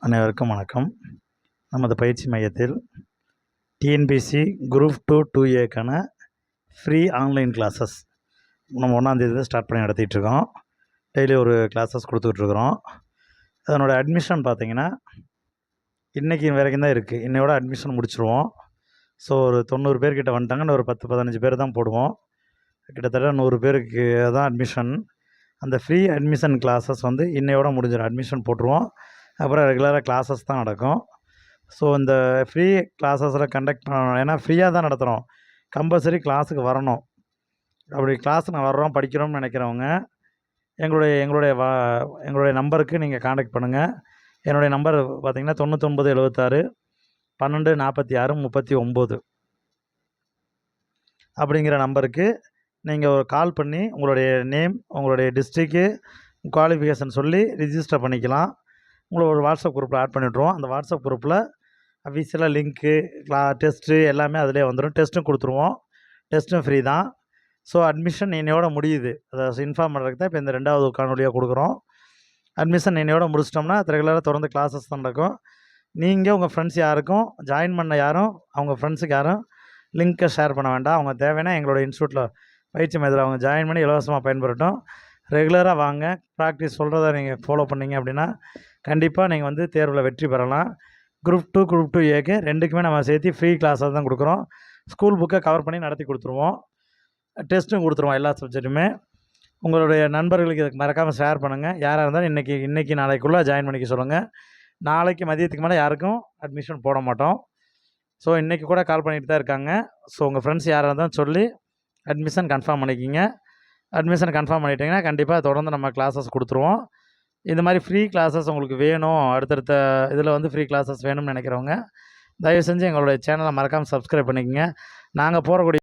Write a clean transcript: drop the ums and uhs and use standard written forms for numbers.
அனைவருக்கும் வணக்கம். நமது பயிற்சி மையத்தில் டிஎன்பிஎஸ்சி குரூப் 2 2ஏக்கான ஃப்ரீ ஆன்லைன் கிளாஸஸ் நம்ம 1ஆந்தேதி ஸ்டார்ட் பண்ணி நடத்திட்டுருக்கோம். டெய்லி ஒரு கிளாஸஸ் கொடுத்துட்ருக்குறோம். அதனோட அட்மிஷன் பார்த்திங்கன்னா இன்றைக்கி வரைக்கும் தான் இருக்குது. இன்னையோட அட்மிஷன் முடிச்சுருவோம். ஸோ ஒரு 90 பேர்கிட்ட வந்துட்டாங்க. இன்னும் ஒரு 10-15 பேர் தான் போடுவோம். கிட்டத்தட்ட 100 பேருக்கு தான் அட்மிஷன். அந்த ஃப்ரீ அட்மிஷன் கிளாஸஸ் வந்து இன்னையோட முடிஞ்சிடும். அட்மிஷன் போட்டுருவோம். அப்புறம் ரெகுலராக கிளாஸஸ் தான் நடக்கும். ஸோ இந்த ஃப்ரீ கிளாஸஸில் கண்டக்ட் பண்ணணும். ஏன்னா ஃப்ரீயாக தான் நடத்துகிறோம். கம்பல்சரி கிளாஸுக்கு வரணும். அப்படி கிளாஸுக்கு வர்றோம் படிக்கிறோம்னு நினைக்கிறவங்க எங்களுடைய நம்பருக்கு நீங்கள் காண்டாக்ட் பண்ணுங்கள். என்னுடைய நம்பர் பார்த்திங்கன்னா 9976 12 46 39 அப்படிங்கிற நம்பருக்கு நீங்கள் ஒரு கால் பண்ணி உங்களுடைய நேம், உங்களுடைய டிஸ்ட்ரிக்கு, குவாலிஃபிகேஷன் சொல்லி ரிஜிஸ்டர் பண்ணிக்கலாம். உங்களை ஒரு வாட்ஸ்அப் குரூப்பில் ஆட் பண்ணிவிட்ருவோம். அந்த வாட்ஸ்அப் குரூப்பில் அஃபீஷியலாக லிங்க்கு, டெஸ்ட்டு எல்லாமே அதிலே வந்துடும். டெஸ்ட்டும் கொடுத்துருவோம். டெஸ்ட்டும் ஃப்ரீ தான். ஸோ அட்மிஷன் இன்னையோட முடியுது. அதை இன்ஃபார்ம் பண்ணுறதுக்கு தான் இப்போ இந்த 2வது காணொலியாக கொடுக்குறோம். அட்மிஷன் இன்னையோட முடிச்சிட்டோம்னா ரெகுலராக தொடர்ந்து கிளாஸஸ் தான் நடக்கும். நீங்கள் உங்கள் ஃப்ரெண்ட்ஸ் யாருக்கும் ஜாயின் பண்ண யாரும் அவங்க ஃப்ரெண்ட்ஸுக்கு யாரும் லிங்க்கை ஷேர் பண்ண வேண்டாம். அவங்க தேவைன்னா எங்களோட இன்ஸ்டியூட்டில் பயிற்சி மையத்தில் அவங்க ஜாயின் பண்ணி இலவசமாக பயன்பெறட்டும். ரெகுலராக வாங்க. ப்ராக்டிஸ் சொல்கிறத நீங்கள் ஃபாலோ பண்ணிங்க அப்படின்னா கண்டிப்பாக நீங்கள் வந்து தேர்வில் வெற்றி பெறலாம். குரூப் 2 குரூப் 2ஏக்கு ரெண்டுக்குமே நம்ம சேர்த்து ஃப்ரீ கிளாஸாக தான் கொடுக்குறோம். ஸ்கூல் புக்கை கவர் பண்ணி நடத்தி கொடுத்துருவோம். டெஸ்ட்டும் கொடுத்துருவோம். எல்லா சப்ஜெக்ட்டுமே. உங்களுடைய நண்பர்களுக்கு இதுக்கு மறக்காமல் ஷேர் பண்ணுங்கள். யாராக இருந்தாலும் இன்றைக்கி நாளைக்குள்ளே ஜாயின் பண்ணிக்க சொல்லுங்கள். நாளைக்கு மதியத்துக்கு மேலே யாருக்கும் அட்மிஷன் போட மாட்டோம். ஸோ இன்றைக்கி கூட கால் பண்ணிட்டு தான் இருக்காங்க. ஸோ உங்கள் ஃப்ரெண்ட்ஸ் யாராக இருந்தாலும் சொல்லி அட்மிஷன் கன்ஃபார்ம் பண்ணிக்கிங்க. அட்மிஷன் கன்ஃபார்ம் பண்ணிட்டீங்கன்னா கண்டிப்பாக தொடர்ந்து நம்ம கிளாஸஸ் கொடுத்துருவோம். இந்த மாதிரி ஃப்ரீ கிளாஸஸ் உங்களுக்கு வேணும், அடுத்தடுத்த இதில் வந்து ஃப்ரீ கிளாஸஸ் வேணும்னு நினைக்கிறவங்க தயவு செஞ்சு எங்களுடைய சேனலை மறக்காமல் சப்ஸ்கிரைப் பண்ணிக்கோங்க. நாங்கள் போடக்கூடிய